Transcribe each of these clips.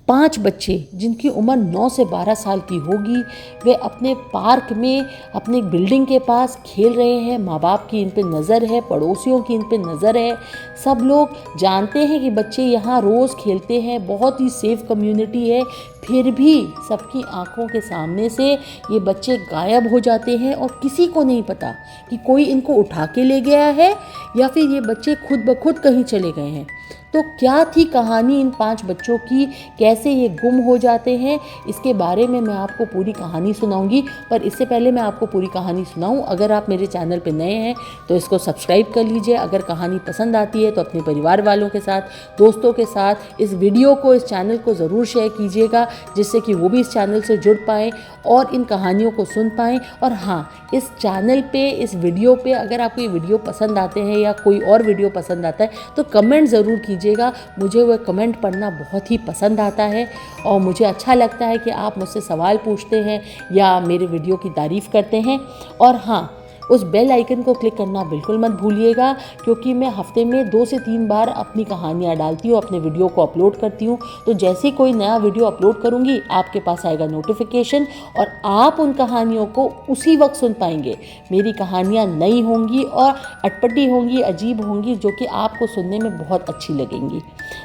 5 बच्चे जिनकी उम्र 9 से 12 साल की होगी, वे अपने पार्क में अपने बिल्डिंग के पास खेल रहे हैं। माँ बाप की इन पे नज़र है, पड़ोसियों की इन पे नज़र है। सब लोग जानते हैं कि बच्चे यहाँ रोज़ खेलते हैं, बहुत ही सेफ कम्युनिटी है। फिर भी सबकी आंखों के सामने से ये बच्चे गायब हो जाते हैं और किसी को नहीं पता कि कोई इनको उठा के ले गया है या फिर ये बच्चे खुद ब खुद कहीं चले गए हैं। तो क्या थी कहानी इन 5 बच्चों की, कैसे ये गुम हो जाते हैं, इसके बारे में मैं आपको पूरी कहानी सुनाऊंगी। पर इससे पहले मैं आपको पूरी कहानी सुनाऊं, अगर आप मेरे चैनल पे नए हैं तो इसको सब्सक्राइब कर लीजिए। अगर कहानी पसंद आती है तो अपने परिवार वालों के साथ, दोस्तों के साथ इस वीडियो को, इस चैनल को ज़रूर शेयर कीजिएगा, जिससे कि वो भी इस चैनल से जुड़ पाएँ और इन कहानियों को सुन पाएँ। और हाँ, इस चैनल पे, इस वीडियो पे अगर आपको ये वीडियो पसंद आते हैं या कोई और वीडियो पसंद आता है तो कमेंट ज़रूर कीजिएगा। मुझे वह कमेंट पढ़ना बहुत ही पसंद आता है और मुझे अच्छा लगता है कि आप मुझसे सवाल पूछते हैं या मेरे वीडियो की तारीफ़ करते हैं। और हाँ, उस बेल आइकन को क्लिक करना बिल्कुल मत भूलिएगा, क्योंकि मैं हफ्ते में 2 से 3 बार अपनी कहानियाँ डालती हूँ, अपने वीडियो को अपलोड करती हूँ। तो जैसे ही कोई नया वीडियो अपलोड करूँगी आपके पास आएगा नोटिफिकेशन और आप उन कहानियों को उसी वक्त सुन पाएंगे। मेरी कहानियाँ नई होंगी और अटपटी होंगी, अजीब होंगी, जो कि आपको सुनने में बहुत अच्छी लगेंगी।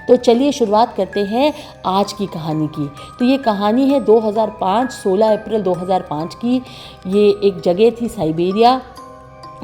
तो चलिए शुरुआत करते हैं आज की कहानी की। तो ये कहानी है 2005, 16 अप्रैल 2005 की। ये एक जगह थी साइबेरिया,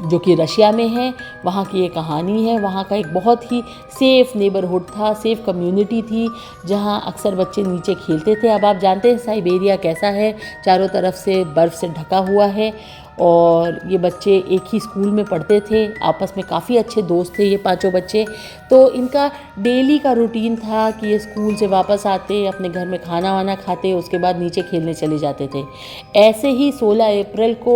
जो कि रशिया में है। वहाँ की ये कहानी है। वहाँ का एक बहुत ही सेफ़ नेबरहुड था, सेफ़ कम्युनिटी थी, जहाँ अक्सर बच्चे नीचे खेलते थे। अब आप जानते हैं साइबेरिया कैसा है, चारों तरफ से बर्फ़ से ढका हुआ है। और ये बच्चे एक ही स्कूल में पढ़ते थे, आपस में काफ़ी अच्छे दोस्त थे ये 5 बच्चे। तो इनका डेली का रूटीन था कि ये स्कूल से वापस आते, अपने घर में खाना वाना खाते, उसके बाद नीचे खेलने चले जाते थे। ऐसे ही 16 अप्रैल को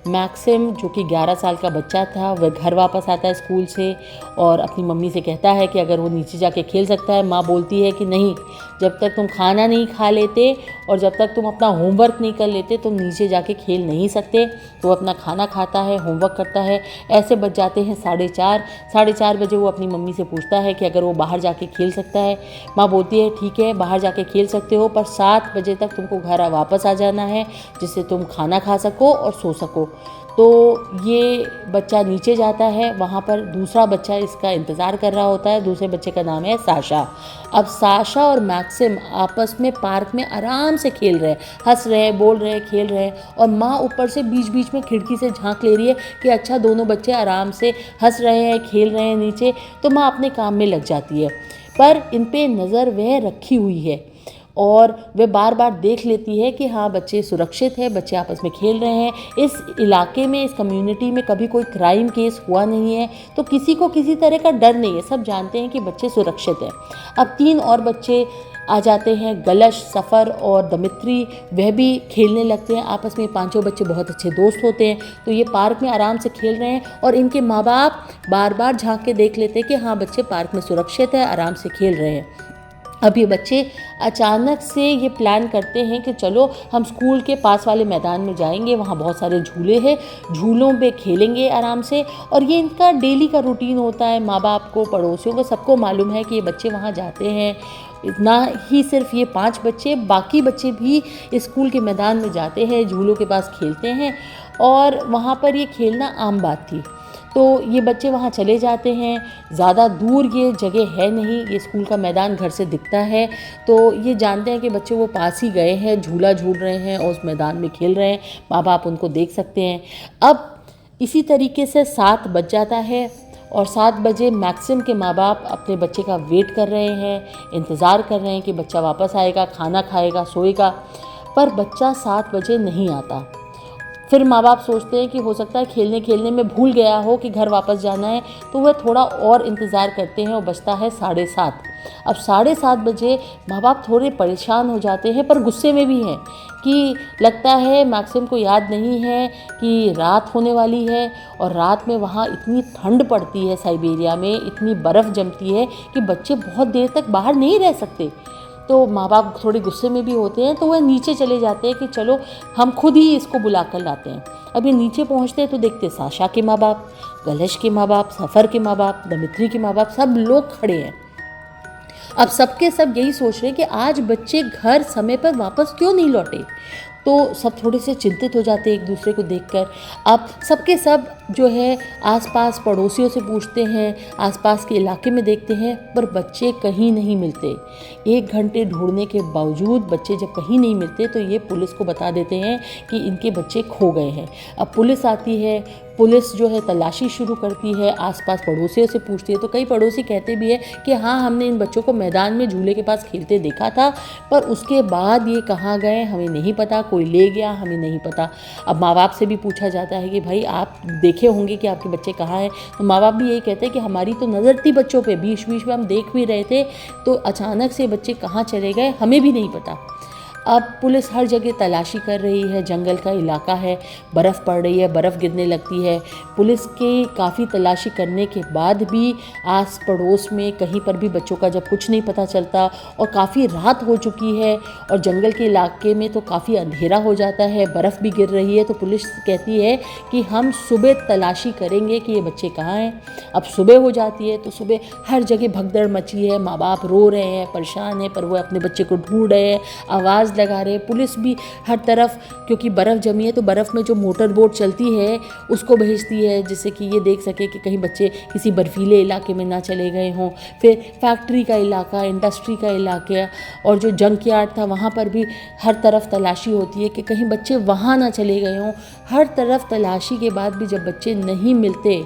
मैक्सिम, जो कि 11 साल का बच्चा था, वह घर वापस आता है स्कूल से और अपनी मम्मी से कहता है कि अगर वो नीचे जाके खेल सकता है। माँ बोलती है कि नहीं, जब तक तुम खाना नहीं खा लेते और जब तक तुम अपना होमवर्क नहीं कर लेते तुम नीचे जाके खेल नहीं सकते। तो वो अपना खाना खाता है, होमवर्क करता है। ऐसे बज जाते हैं 4:30। 4:30 बजे वो अपनी मम्मी से पूछता है कि अगर वो बाहर जाके खेल सकता है। माँ बोलती है ठीक है, बाहर जाके खेल सकते हो, पर 7 बजे तक तुमको घर वापस आ जाना है, जिससे तुम खाना खा सको और सो सको। तो ये बच्चा नीचे जाता है। वहाँ पर दूसरा बच्चा इसका इंतज़ार कर रहा होता है। दूसरे बच्चे का नाम है साशा। अब साशा और मैक्सिम आपस में पार्क में आराम से खेल रहे हैं, हंस रहे हैं, बोल रहे हैं, खेल रहे हैं। और माँ ऊपर से बीच बीच में खिड़की से झांक ले रही है कि अच्छा, दोनों बच्चे आराम से हंस रहे हैं, खेल रहे हैं नीचे। तो माँ अपने काम में लग जाती है, पर इन पे नज़र वह रखी हुई है और वे बार बार देख लेती है कि हाँ, बच्चे सुरक्षित हैं, बच्चे आपस में खेल रहे हैं। इस इलाके में, इस कम्युनिटी में कभी कोई क्राइम केस हुआ नहीं है, तो किसी को किसी तरह का डर नहीं है। सब जानते हैं कि बच्चे सुरक्षित हैं। अब 3 और बच्चे आ जाते हैं, गलश, सफ़र और दमित्री। वह भी खेलने लगते हैं आपस में। 5 बच्चे बहुत अच्छे दोस्त होते हैं। तो ये पार्क में आराम से खेल रहे हैं और इनके माँ बाप बार बार झांक के देख लेते हैं कि हाँ, बच्चे पार्क में सुरक्षित है, आराम से खेल रहे हैं। अब ये बच्चे अचानक से ये प्लान करते हैं कि चलो हम स्कूल के पास वाले मैदान में जाएंगे, वहाँ बहुत सारे झूले हैं, झूलों पे खेलेंगे आराम से। और ये इनका डेली का रूटीन होता है। माँ बाप को, पड़ोसियों को, सबको मालूम है कि ये बच्चे वहाँ जाते हैं। इतना ही सिर्फ ये 5 बच्चे, बाकी बच्चे भी स्कूल के मैदान में जाते हैं, झूलों के पास खेलते हैं और वहाँ पर ये खेलना आम बात थी। तो ये बच्चे वहाँ चले जाते हैं। ज़्यादा दूर ये जगह है नहीं, ये स्कूल का मैदान घर से दिखता है। तो ये जानते हैं कि बच्चे वो पास ही गए हैं, झूला झूल रहे हैं और उस मैदान में खेल रहे हैं। माँ बाप उनको देख सकते हैं। अब इसी तरीके से 7 बज जाता है और 7 बजे मैक्सिम के माँ बाप अपने बच्चे का वेट कर रहे हैं, इंतज़ार कर रहे हैं कि बच्चा वापस आएगा, खाना खाएगा, सोएगा। पर बच्चा 7 बजे नहीं आता। फिर माँ बाप सोचते हैं कि हो सकता है खेलने खेलने में भूल गया हो कि घर वापस जाना है। तो वह थोड़ा और इंतज़ार करते हैं और बजता है 7:30। अब 7:30 बजे माँ बाप थोड़े परेशान हो जाते हैं, पर गुस्से में भी हैं कि लगता है मैक्सिम को याद नहीं है कि रात होने वाली है। और रात में वहाँ इतनी ठंड पड़ती है, साइबेरिया में इतनी बर्फ़ जमती है कि बच्चे बहुत देर तक बाहर नहीं रह सकते। तो माँ बाप थोड़े गुस्से में भी होते हैं, तो वह नीचे चले जाते हैं कि चलो हम खुद ही इसको बुला कर लाते हैं। अब ये नीचे पहुँचते हैं तो देखते साशा के माँ बाप, गलश के माँ बाप, सफ़र के माँ बाप, दमित्री के माँ बाप, सब लोग खड़े हैं। अब सबके सब यही सोच रहे हैं कि आज बच्चे घर समय पर वापस क्यों नहीं लौटे। तो सब थोड़े से चिंतित हो जाते हैं एक दूसरे को देखकर। अब सबके सब जो है आसपास पड़ोसियों से पूछते हैं, आसपास के इलाके में देखते हैं, पर बच्चे कहीं नहीं मिलते। 1 घंटे ढूंढने के बावजूद बच्चे जब कहीं नहीं मिलते तो ये पुलिस को बता देते हैं कि इनके बच्चे खो गए हैं। अब पुलिस आती है, पुलिस जो है तलाशी शुरू करती है, आसपास पड़ोसियों से पूछती है। तो कई पड़ोसी कहते भी है कि हाँ, हमने इन बच्चों को मैदान में झूले के पास खेलते देखा था, पर उसके बाद ये कहाँ गए हमें नहीं पता, कोई ले गया हमें नहीं पता। अब माँ बाप से भी पूछा जाता है कि भाई आप देखे होंगे कि आपके बच्चे कहाँ हैं। तो माँ बाप भी यही कहते हैं कि हमारी तो नज़र थी बच्चों पे, बीच बीच में हम देख भी रहे थे, तो अचानक से बच्चे कहाँ चले गए हमें भी नहीं पता। अब पुलिस हर जगह तलाशी कर रही है, जंगल का इलाका है, बर्फ़ पड़ रही है, बर्फ़ गिरने लगती है। पुलिस की काफ़ी तलाशी करने के बाद भी आस पड़ोस में कहीं पर भी बच्चों का जब कुछ नहीं पता चलता और काफ़ी रात हो चुकी है और जंगल के इलाके में तो काफ़ी अंधेरा हो जाता है, बर्फ़ भी गिर रही है, तो पुलिस कहती है कि हम सुबह तलाशी करेंगे कि ये बच्चे कहाँ हैं। अब सुबह हो जाती है तो सुबह हर जगह भगदड़ मची है, माँ बाप रो रहे हैं, परेशान हैं, पर वो अपने बच्चे को ढूंढ रहे हैं, आवाज़ लगा रहे। पुलिस भी हर तरफ, क्योंकि बर्फ़ जमी है तो बर्फ़ में जो मोटर बोट चलती है उसको भेजती है, जिससे कि ये देख सके कि कहीं बच्चे किसी बर्फीले इलाके में ना चले गए हों। फिर फैक्ट्री का इलाका, इंडस्ट्री का इलाका और जो जंक यार्ड था वहाँ पर भी हर तरफ तलाशी होती है कि कहीं बच्चे वहाँ ना चले गए हों। हर तरफ तलाशी के बाद भी जब बच्चे नहीं मिलते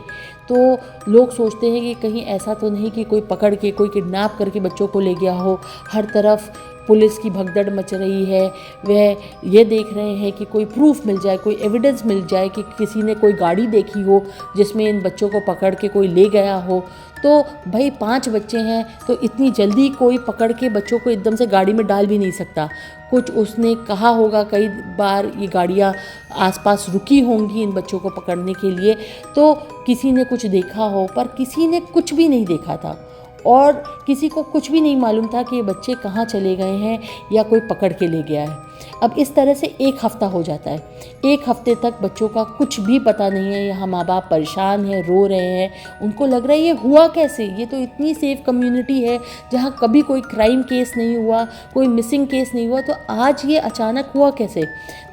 तो लोग सोचते हैं कि कहीं ऐसा तो नहीं कि कोई पकड़ के, कोई किडनैप करके बच्चों को ले गया हो। हर तरफ पुलिस की भगदड़ मच रही है। वह ये देख रहे हैं कि कोई प्रूफ मिल जाए, कोई एविडेंस मिल जाए कि किसी ने कोई गाड़ी देखी हो जिसमें इन बच्चों को पकड़ के कोई ले गया हो। तो भाई 5 बच्चे हैं तो इतनी जल्दी कोई पकड़ के बच्चों को एकदम से गाड़ी में डाल भी नहीं सकता। कुछ उसने कहा होगा, कई बार ये गाड़ियाँ आसपास रुकी होंगी इन बच्चों को पकड़ने के लिए, तो किसी ने कुछ देखा हो, पर किसी ने कुछ भी नहीं देखा था और किसी को कुछ भी नहीं मालूम था कि ये बच्चे कहाँ चले गए हैं या कोई पकड़ के ले गया है। अब इस तरह से 1 हफ़्ता हो जाता है। 1 हफ़्ते तक बच्चों का कुछ भी पता नहीं है। यहाँ माँ बाप परेशान हैं, रो रहे हैं, उनको लग रहा है ये हुआ कैसे। ये तो इतनी सेफ कम्युनिटी है जहाँ कभी कोई क्राइम केस नहीं हुआ, कोई मिसिंग केस नहीं हुआ, तो आज ये अचानक हुआ कैसे।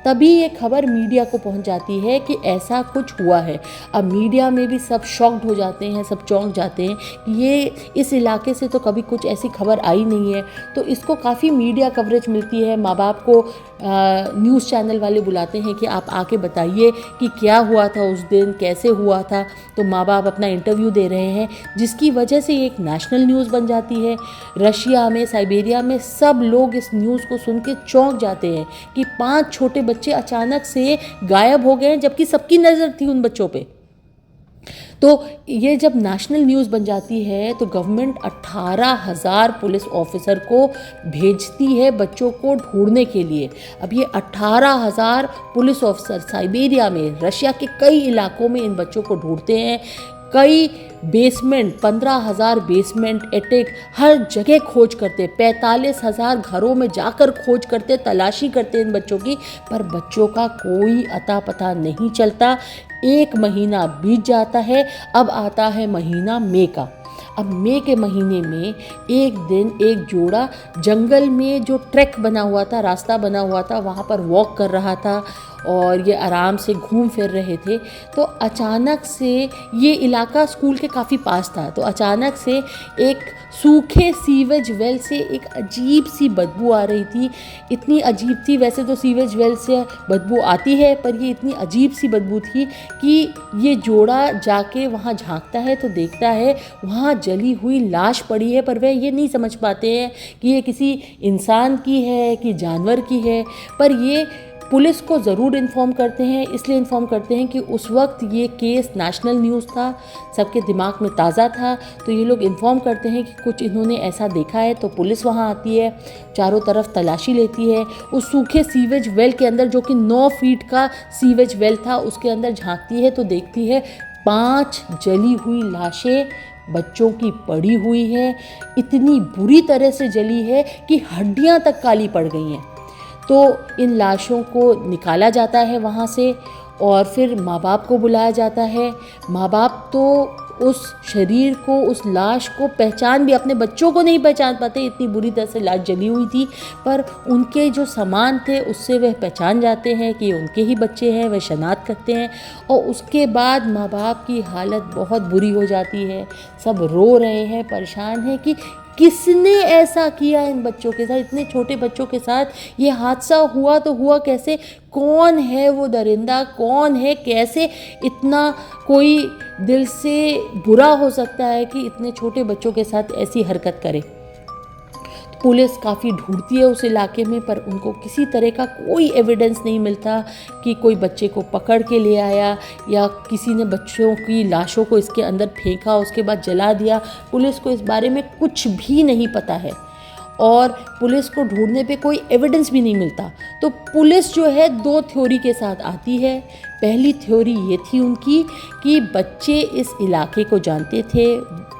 तभी ये खबर मीडिया को पहुंच जाती है कि ऐसा कुछ हुआ है। अब मीडिया में भी सब शॉक्ड हो जाते हैं, सब चौंक जाते हैं कि ये इस इलाके से तो कभी कुछ ऐसी खबर आई नहीं है। तो इसको काफ़ी मीडिया कवरेज मिलती है। माँ बाप को न्यूज़ चैनल वाले बुलाते हैं कि आप आके बताइए कि क्या हुआ था उस दिन, कैसे हुआ था। तो माँ बाप अपना इंटरव्यू दे रहे हैं, जिसकी वजह से ये एक नेशनल न्यूज़ बन जाती है। रशिया में, साइबेरिया में सब लोग इस न्यूज़ को सुन के चौंक जाते हैं कि 5 छोटे बच्चे अचानक से गायब हो गए, जबकि सबकी नज़र थी उन बच्चों पे। तो ये जब नेशनल न्यूज़ बन जाती है तो गवर्नमेंट 18,000 पुलिस ऑफिसर को भेजती है बच्चों को ढूंढने के लिए। अब ये 18,000 पुलिस ऑफिसर साइबेरिया में, रशिया के कई इलाकों में इन बच्चों को ढूंढते हैं। कई बेसमेंट, 15,000 बेसमेंट, एटिक, हर जगह खोज करते, 45,000 घरों में जाकर खोज करते, तलाशी करते इन बच्चों की, पर बच्चों का कोई अता पता नहीं चलता। 1 महीना बीत जाता है। अब आता है महीना मई का। अब मई के महीने में एक दिन एक जोड़ा जंगल में जो ट्रैक बना हुआ था, रास्ता बना हुआ था, वहाँ पर वॉक कर रहा था और ये आराम से घूम फिर रहे थे। तो अचानक से, ये इलाका स्कूल के काफ़ी पास था, तो अचानक से एक सूखे सीवेज वेल से एक अजीब सी बदबू आ रही थी। इतनी अजीब थी, वैसे तो सीवेज वेल से बदबू आती है, पर ये इतनी अजीब सी बदबू थी कि ये जोड़ा जाके वहाँ झांकता है तो देखता है वहाँ जली हुई लाश पड़ी है, पर वह ये नहीं समझ पाते हैं कि ये किसी इंसान की है कि जानवर की है। पर ये पुलिस को ज़रूर इन्फॉर्म करते हैं, इसलिए इन्फॉर्म करते हैं कि उस वक्त ये केस नेशनल न्यूज़ था, सबके दिमाग में ताज़ा था। तो ये लोग इन्फॉर्म करते हैं कि कुछ इन्होंने ऐसा देखा है। तो पुलिस वहाँ आती है, चारों तरफ तलाशी लेती है। उस सूखे सीवेज वेल के अंदर, जो कि 9 फीट का सीवेज वेल था, उसके अंदर झांकती है तो देखती है 5 जली हुई लाशें बच्चों की पड़ी हुई है। इतनी बुरी तरह से जली है कि हड्डियाँ तक काली पड़ गई हैं। तो इन लाशों को निकाला जाता है वहाँ से और फिर माँ बाप को बुलाया जाता है। माँ बाप तो उस शरीर को, उस लाश को पहचान भी, अपने बच्चों को नहीं पहचान पाते, इतनी बुरी तरह से लाश जली हुई थी। पर उनके जो सामान थे उससे वह पहचान जाते हैं कि उनके ही बच्चे हैं, वह शनाख्त करते हैं। और उसके बाद माँ बाप की हालत बहुत बुरी हो जाती है। सब रो रहे हैं, परेशान हैं कि किसने ऐसा किया इन बच्चों के साथ, इतने छोटे बच्चों के साथ ये हादसा हुआ तो हुआ कैसे, कौन है वो दरिंदा, कौन है, कैसे इतना कोई दिल से बुरा हो सकता है कि इतने छोटे बच्चों के साथ ऐसी हरकत करे। पुलिस काफ़ी ढूंढती है उस इलाके में, पर उनको किसी तरह का कोई एविडेंस नहीं मिलता कि कोई बच्चे को पकड़ के ले आया या किसी ने बच्चों की लाशों को इसके अंदर फेंका, उसके बाद जला दिया। पुलिस को इस बारे में कुछ भी नहीं पता है और पुलिस को ढूंढने पे कोई एविडेंस भी नहीं मिलता। तो पुलिस जो है 2 थ्योरी के साथ आती है। पहली थ्योरी ये थी उनकी कि बच्चे इस इलाके को जानते थे,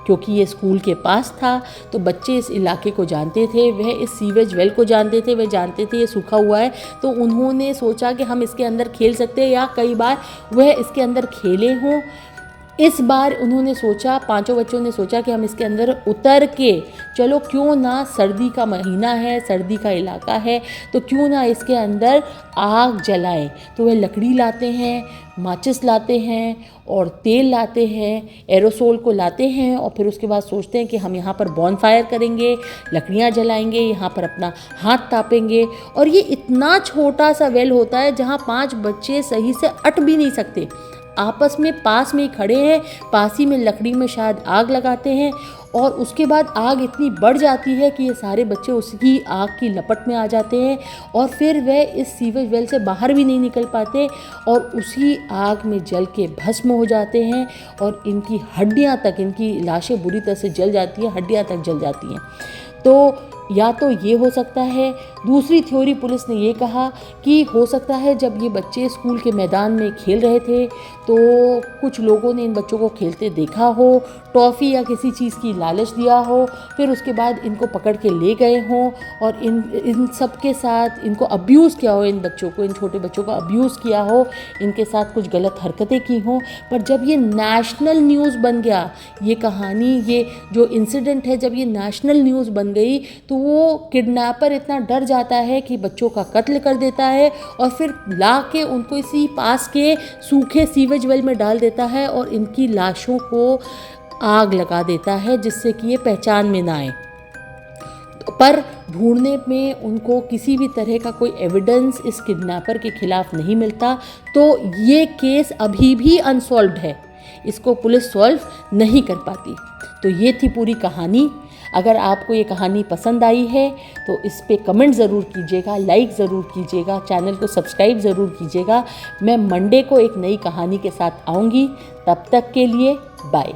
क्योंकि ये स्कूल के पास था तो बच्चे इस इलाके को जानते थे, वह इस सीवेज वेल को जानते थे, वह जानते थे ये सूखा हुआ है, तो उन्होंने सोचा कि हम इसके अंदर खेल सकते हैं, या कई बार वह इसके अंदर खेले हों। इस बार उन्होंने सोचा, 5 बच्चों ने सोचा कि हम इसके अंदर उतर के, चलो क्यों ना, सर्दी का महीना है, सर्दी का इलाका है, तो क्यों ना इसके अंदर आग जलाएं। तो वह लकड़ी लाते हैं, माचिस लाते हैं और तेल लाते हैं, एरोसोल को लाते हैं, और फिर उसके बाद सोचते हैं कि हम यहाँ पर बॉनफायर करेंगे, लकड़ियाँ जलाएंगे, यहाँ पर अपना हाथ तापेंगे। और ये इतना छोटा सा वेल होता है जहाँ 5 बच्चे सही से अट भी नहीं सकते, आपस में पास में ही खड़े हैं, पास ही में लकड़ी में शायद आग लगाते हैं, और उसके बाद आग इतनी बढ़ जाती है कि ये सारे बच्चे उसकी आग की लपट में आ जाते हैं, और फिर वह इस सीवेज वेल से बाहर भी नहीं निकल पाते और उसी आग में जल के भस्म हो जाते हैं, और इनकी हड्डियां तक, इनकी लाशें बुरी तरह से जल जाती हैं, हड्डियां तक जल जाती हैं। तो या तो ये हो सकता है। दूसरी थ्योरी पुलिस ने ये कहा कि हो सकता है जब ये बच्चे स्कूल के मैदान में खेल रहे थे तो कुछ लोगों ने इन बच्चों को खेलते देखा हो, टॉफ़ी या किसी चीज़ की लालच दिया हो, फिर उसके बाद इनको पकड़ के ले गए हों और इन सब के साथ इनको अब्यूज़ किया हो, इन बच्चों को, इन छोटे बच्चों को अब्यूज़ किया हो, इनके साथ कुछ गलत हरकतें की हों। पर जब ये नेशनल न्यूज़ बन गया, ये कहानी, ये जो इंसिडेंट है, जब ये नेशनल न्यूज़ बन गई तो वो किडनैपर इतना डर जाता है कि बच्चों का कत्ल कर देता है और फिर ला के उनको इसी पास के सूखे सीवेज वेल में डाल देता है और इनकी लाशों को आग लगा देता है, जिससे कि ये पहचान में ना आए। पर ढूंढने में उनको किसी भी तरह का कोई एविडेंस इस किडनैपर के खिलाफ नहीं मिलता, तो ये केस अभी भी अनसॉल्व्ड है, इसको पुलिस सॉल्व नहीं कर पाती। तो ये थी पूरी कहानी। अगर आपको ये कहानी पसंद आई है तो इस पे कमेंट ज़रूर कीजिएगा, लाइक ज़रूर कीजिएगा, चैनल को सब्सक्राइब ज़रूर कीजिएगा। मैं मंडे को एक नई कहानी के साथ आऊँगी, तब तक के लिए बाय।